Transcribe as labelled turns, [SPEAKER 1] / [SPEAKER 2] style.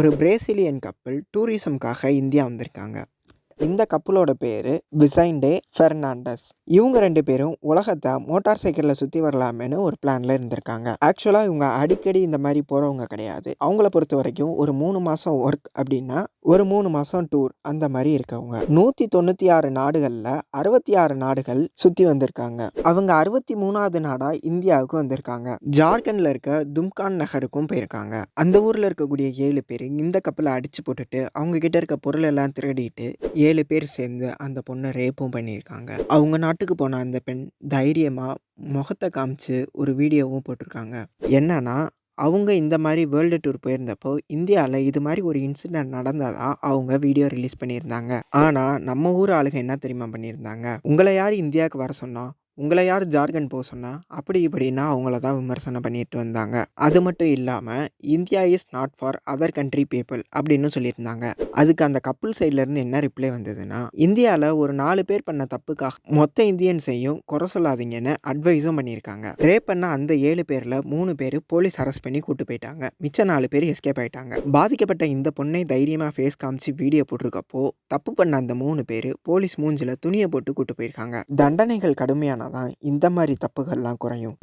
[SPEAKER 1] ஒரு Brazilian couple டூரிசம்காக India வந்திருக்காங்க. இந்த கப்பலோட பேரு விசைண்டே பெர்னாண்டஸ். இவங்க 2 பேரும் உலகத்தை மோட்டார் சைக்கிள்ல சுத்தி வரலாமேன்னு ஒரு பிளான்ல இருந்திருக்காங்க. ஆக்சுவலா இவங்க அடிக்கடி இந்த மாதிரி போறவங்க கிடையாது. அவங்கள பொறுத்த வரைக்கும் ஒரு 3 மாசம் ஒர்க் அப்படின்னா ஒரு 3 மாசம் டூர் அந்த மாதிரி இருக்கவங்க. 196 நாடுகள்ல 66 நாடுகள் சுத்தி வந்திருக்காங்க. அவங்க 63வது நாடா இந்தியாவுக்கு வந்திருக்காங்க. ஜார்க்கண்ட்ல இருக்க தும்கான் நகருக்கும் போயிருக்காங்க. அந்த ஊர்ல இருக்கக்கூடிய 7 பேர் இந்த கப்பலை அடிச்சு போட்டுட்டு அவங்க கிட்ட இருக்க பொருள் எல்லாம் திருடிட்டு 7 பேர் சேர்ந்து அந்த பொண்ணை ரேப்பும் பண்ணியிருக்காங்க. அவங்க நாட்டுக்கு போன அந்த பெண் தைரியமா முகத்தை காமிச்சு ஒரு வீடியோவும் போட்டிருக்காங்க. என்னன்னா அவங்க இந்த மாதிரி வேர்ல்டு டூர் போயிருந்தப்போ இந்தியாவில் இது மாதிரி ஒரு இன்சிடென்ட் நடந்ததா அவங்க வீடியோ ரிலீஸ் பண்ணியிருந்தாங்க. ஆனால் நம்ம ஊர் ஆளுங்க என்ன தெரியுமா பண்ணியிருந்தாங்க, உங்களை யார் இந்தியாவுக்கு வர சொன்னா, உங்களை யார் ஜார்க்கண்ட் போக சொன்னா, அப்படி இப்படின்னா அவங்கள தான் விமர்சனம் பண்ணிட்டு வந்தாங்க. அது மட்டும் இல்லாமல் India is not for other country people அப்படின்னு சொல்லியிருந்தாங்க. அதுக்கு அந்த கப்பல் சைட்லேருந்து என்ன ரிப்ளை வந்ததுன்னா, இந்தியாவில் ஒரு 4 பேர் பண்ண தப்புக்காக மொத்த இந்தியன்ஸையும் குறை சொல்லாதீங்கன்னு அட்வைஸும் பண்ணியிருக்காங்க. ரேப் பண்ண அந்த 7 பேரில் 3 பேர் போலீஸ் அரெஸ்ட் பண்ணி கூட்டு போயிட்டாங்க. மிச்ச 4 பேர் எஸ்கேப் ஆயிட்டாங்க. பாதிக்கப்பட்ட இந்த பொண்ணை தைரியமாக ஃபேஸ் காமிச்சு வீடியோ போட்டிருக்கப்போ தப்பு பண்ண அந்த 3 பேர் போலீஸ் மூஞ்சில துணியை போட்டு கூட்டு போயிருக்காங்க. தண்டனைகள் கடுமையானதான் இந்த மாதிரி தப்புகள்லாம் குறையும்.